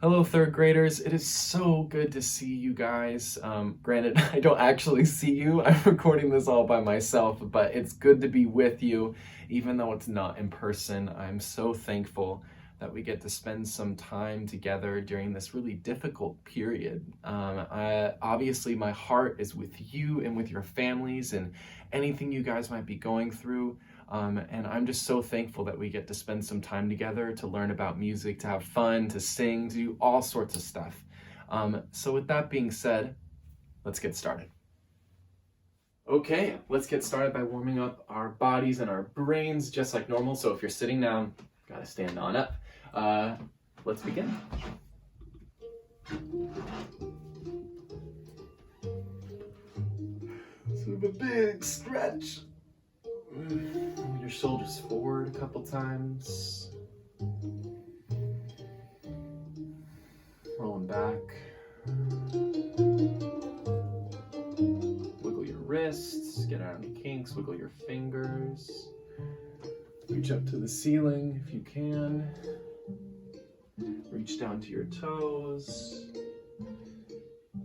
Hello, third graders. It is so good to see you guys. Granted, I don't actually see you. I'm recording this all by myself, but it's good to be with you, even though it's not in person. I'm so thankful that we get to spend some time together during this really difficult period. Obviously, my heart is with you and with your families and anything you guys might be going through. And I'm just so thankful that we get to spend some time together to learn about music, to have fun, to sing, to do all sorts of stuff. So with that being said, let's get started. Okay, let's get started by warming up our bodies and our brains just like normal. So if you're sitting down, gotta stand on up. Let's begin. Sort of a big stretch. Move your shoulders forward a couple times. Rolling back. Wiggle your wrists, get out any kinks, wiggle your fingers. Reach up to the ceiling if you can. Reach down to your toes.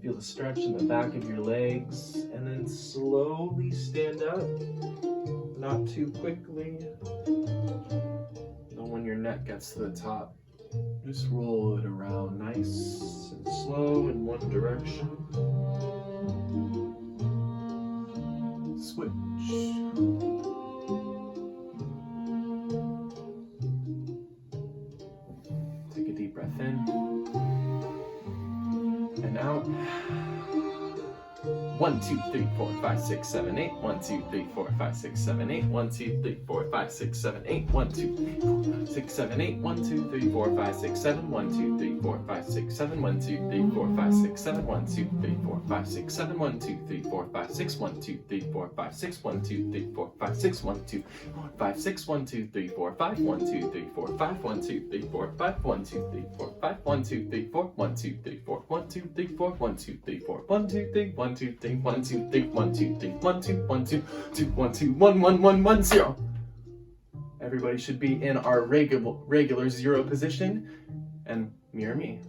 Feel the stretch in the back of your legs, and then slowly stand up. Not too quickly. And when your neck gets to the top, just roll it around nice and slow in one direction. Switch. Take a deep breath in and out. 1, 2, 3, 4, 5, 6, 7, 8. 1, 2, 3, 4, 5, 6, 7, 8. 1, 2, 3, 4, 5, 6, 7, 8. 1, 2, 3, 4, 5, 6, 7, 8. 1, 2, 3, 4, 5, 6, 7. 1, 2, 3, 4, 5, 6, 7. 1, 2, 3, 4, 5, 6, 7. 1, 2, 3, 4, 5, 6, 7. 1, 2, 3, 4, 5, 6. 1, 2, 3, 4, 5, 6. 1, 2, 3, 4, 5, 6. 1, 2, 4, 5, 6. 1, 2, 3, 4, 5. 1, 2, 3, 4, 5. 1, 2, 3, 4, 5. 1, 2, 3, 4, 5. 1, 2, 3, 4. 1, 2, 3, 4. 1, 2, 3, 4. 1, 2, 3, 4. 1, 2, 3. 1, 2, 3. 1, 2, 3. 1, 2, 3. 1, 2, 1, 2, 2, 1, 2, 1, 1, 1, 1, 0. Everybody should be in our regular zero position and mirror me.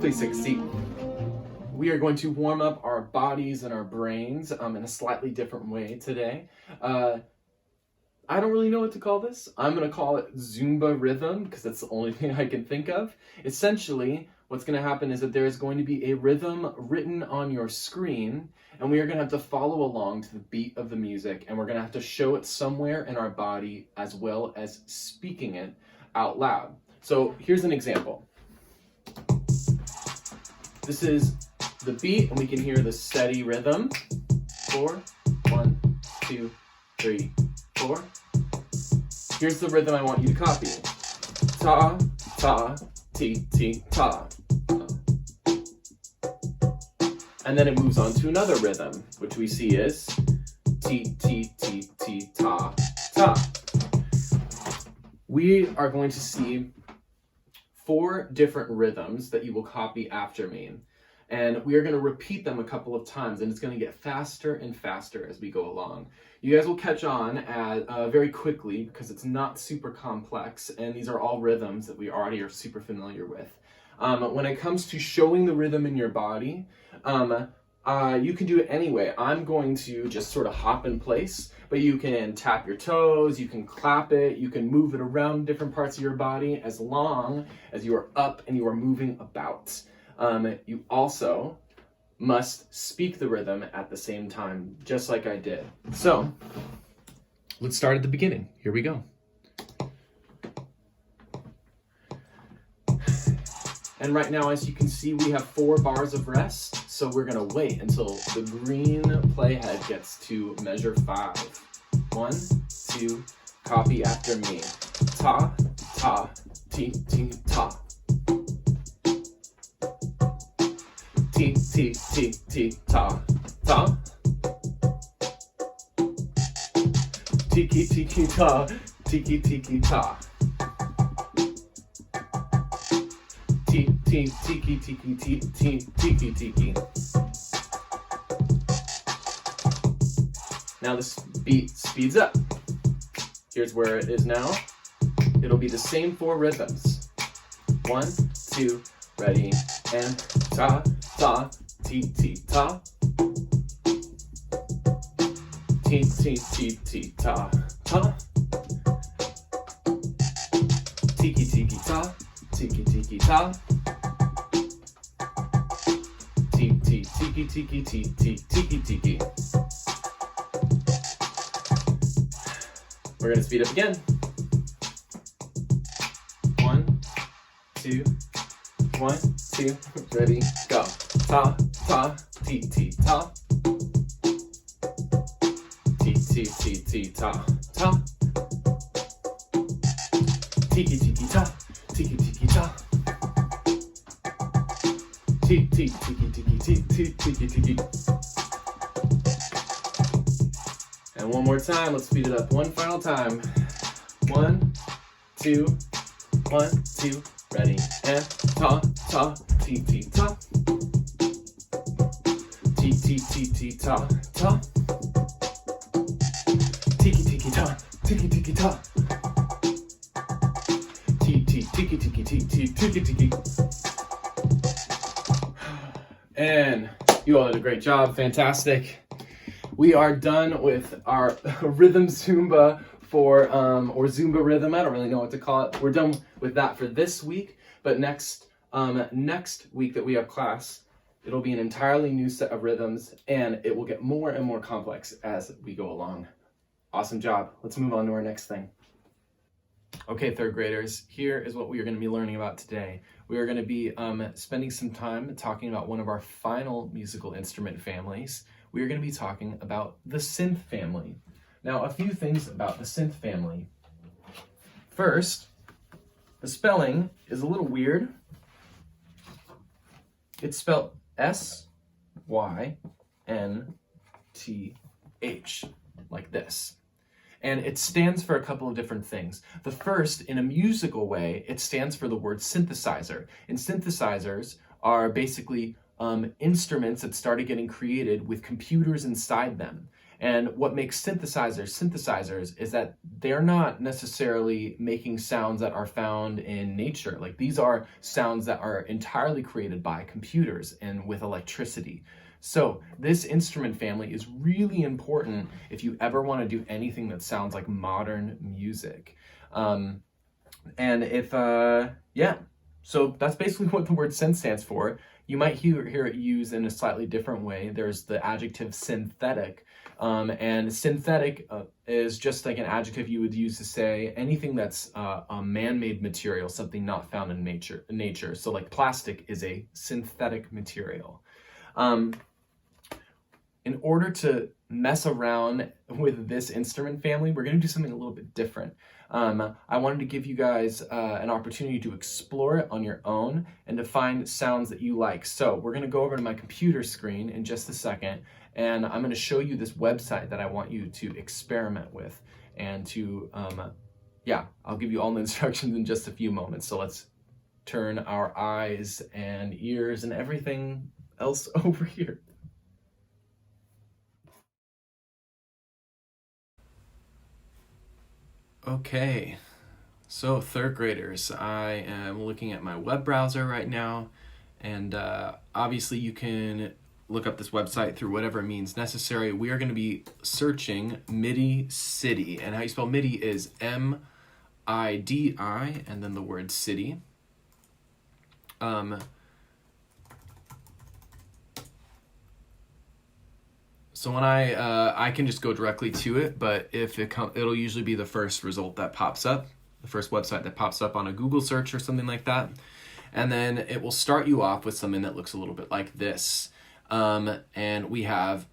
Please take a seat. We are going to warm up our bodies and our brains in a slightly different way today. I don't really know what to call this. I'm going to call it Zumba rhythm because that's the only thing I can think of. Essentially, what's going to happen is that there is going to be a rhythm written on your screen, and we are going to have to follow along to the beat of the music, and we're going to have to show it somewhere in our body as well as speaking it out loud. So here's an example. This is the beat, and we can hear the steady rhythm. 4, 1, 2, 3, 4. Here's the rhythm I want you to copy. Ta, ta, ti, ti, ta. And then it moves on to another rhythm, which we see is ti, ti, ti, ti, ta, ta. We are going to see 4 different rhythms that you will copy after me. And we are going to repeat them a couple of times, and it's going to get faster and faster as we go along. You guys will catch on very quickly because it's not super complex, and these are all rhythms that we already are super familiar with. When it comes to showing the rhythm in your body, you can do it anyway. I'm going to just sort of hop in place, but you can tap your toes, you can clap it, you can move it around different parts of your body as long as you are up and you are moving about. You also must speak the rhythm at the same time, just like I did. So, let's start at the beginning. Here we go. And right now, as you can see, we have 4 bars of rest. So we're gonna wait until the green playhead gets to measure 5. 1, 2, copy after me. Ta, ta, ti, ti, ta. Ti, ti, ti, ti, ta, ta. Tiki, tiki, ta, tiki, tiki, ta. Ti, ti, tiki, tiki, ti, ti, tiki, tiki. Now this beat speeds up. Here's where it is now. It'll be the same 4 rhythms. 1, 2, ready, and ta, ta, ti, ti, ta. Ti, ti, ti, ti, ta, ta. Tiki, tiki, ta, tiki, tiki, ta. Ti, ti, tiki, tiki, ti, ti, tiki, tiki. We're gonna speed up again. 1, 2, 1, 2, ready, go. Ta, ta, ti, ti, ta. Ti, ti, ti, ti, ta, ta. Tiki, tiki, ta, tiki, tiki, ta. Ti, ti, tiki, tiki, ti, ti, tiki, tiki. And one more time, let's speed it up one final time. 1, 2, 1, 2, ready, and ta, ta, ti, ti, ta. Ti, ti, ti, ti, ta, ta. Tiki, tiki, ta, tiki, tiki, ta. Ti, ti, tiki, tiki, ti, ti, tiki, tiki. And you all did a great job, fantastic. We are done with our rhythm Zumba or Zumba rhythm. I don't really know what to call it. We're done with that for this week. But next week that we have class, it'll be an entirely new set of rhythms, and it will get more and more complex as we go along. Awesome job. Let's move on to our next thing. Okay, 3rd graders, here is what we are going to be learning about today. We are going to be spending some time talking about one of our final musical instrument families. We are going to be talking about the Synth Family. Now, a few things about the Synth Family. First, the spelling is a little weird. It's spelled S-Y-N-T-H, like this. And it stands for a couple of different things. The first, in a musical way, it stands for the word synthesizer. And synthesizers are basically instruments that started getting created with computers inside them. And what makes synthesizers is that they're not necessarily making sounds that are found in nature. Like, these are sounds that are entirely created by computers and with electricity. So this instrument family is really important if you ever want to do anything that sounds like modern music. So that's basically what the word synth stands for. You might hear it used in a slightly different way. There's the adjective synthetic, and synthetic is just like an adjective you would use to say anything that's a man-made material, something not found in nature. So like plastic is a synthetic material. In order to mess around with this instrument family, we're going to do something a little bit different. I wanted to give you guys an opportunity to explore it on your own and to find sounds that you like. So we're going to go over to my computer screen in just a second, and I'm going to show you this website that I want you to experiment with. And to, I'll give you all the instructions in just a few moments. So let's turn our eyes and ears and everything else over here. Okay, so 3rd graders, I am looking at my web browser right now, and obviously you can look up this website through whatever means necessary. We are going to be searching MIDI City, and how you spell MIDI is M-I-D-I, and then the word city. So when I can just go directly to it, but if it'll usually be the first result that pops up, the first website that pops up on a Google search or something like that. And then it will start you off with something that looks a little bit like this. And we have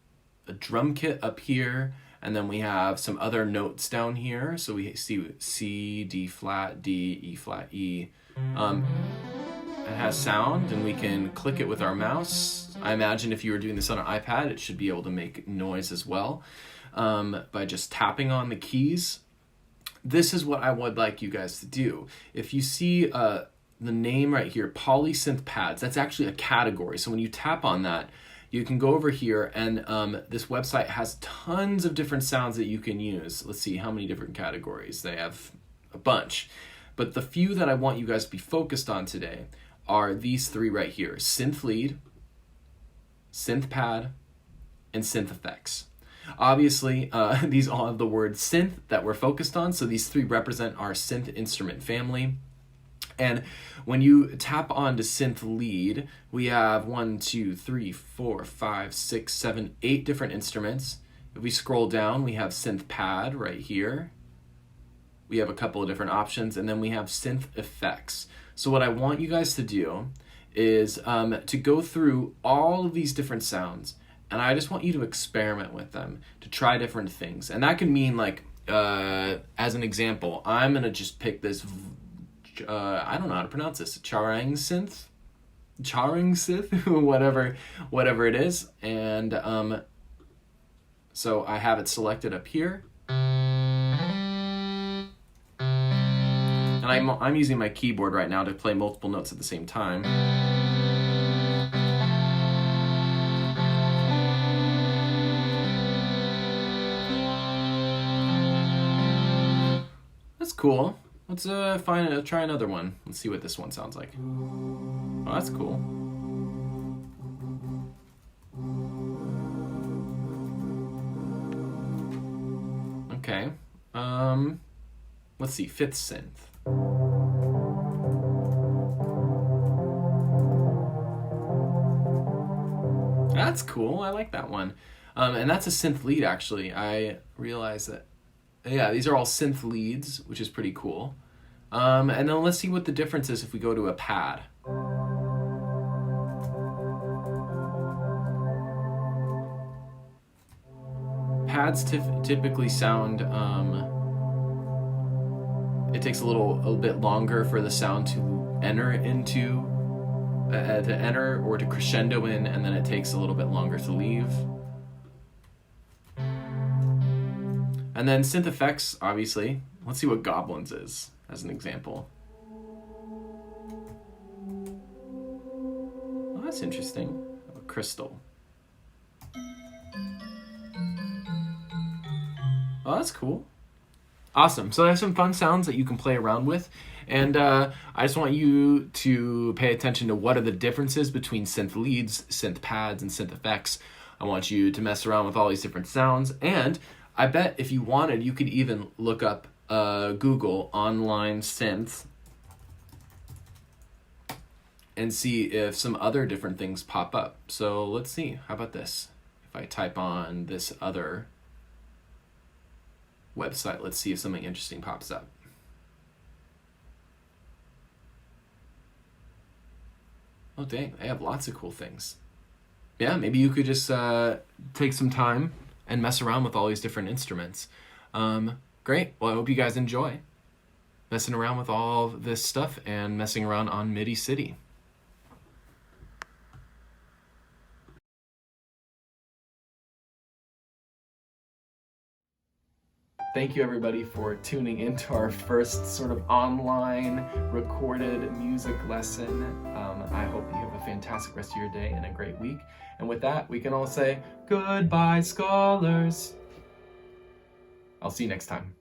a drum kit up here, and then we have some other notes down here. So we see C, D flat, D, E flat, E. It has sound, and we can click it with our mouse. I imagine if you were doing this on an iPad, it should be able to make noise as well by just tapping on the keys. This is what I would like you guys to do. If you see the name right here, Polysynth Pads, that's actually a category. So when you tap on that, you can go over here, and this website has tons of different sounds that you can use. Let's see how many different categories. They have a bunch. But the few that I want you guys to be focused on today are these three right here: synth lead, synth pad, and synth effects. Obviously, these all have the word synth that we're focused on, so these three represent our synth instrument family. And when you tap onto synth lead, we have 1, 2, 3, 4, 5, 6, 7, 8 different instruments. If we scroll down, we have synth pad right here. We have a couple of different options, and then we have synth effects. So what I want you guys to do is to go through all of these different sounds, and I just want you to experiment with them, to try different things. And that can mean, like, as an example, I'm going to just pick this, I don't know how to pronounce this, charang synth, whatever it is. And so I have it selected up here. And I'm using my keyboard right now to play multiple notes at the same time. That's cool. Let's try another one. Let's see what this one sounds like. Oh, that's cool. Okay. Let's see, fifth synth. That's cool. I like that one. And that's a synth lead, actually. I realize that, yeah, these are all synth leads, which is pretty cool. And then let's see what the difference is if we go to a pad. Pads typically sound, it takes a little bit longer for the sound to enter or to crescendo in, and then it takes a little bit longer to leave. And then synth effects, obviously. Let's see what Goblins is, as an example. Oh, that's interesting. Oh, crystal. Oh, that's cool. Awesome. So there's some fun sounds that you can play around with. And I just want you to pay attention to what are the differences between synth leads, synth pads, and synth effects. I want you to mess around with all these different sounds. And I bet if you wanted, you could even look up Google online synth and see if some other different things pop up. So let's see. How about this? If I type on this other website, let's see if something interesting pops up. Oh dang, they have lots of cool things. Yeah, maybe you could just take some time and mess around with all these different instruments. Great, well I hope you guys enjoy messing around with all this stuff and messing around on MIDI City. Thank you everybody for tuning into our first sort of online recorded music lesson. I hope you have a fantastic rest of your day and a great week. And with that, we can all say, goodbye, scholars. I'll see you next time.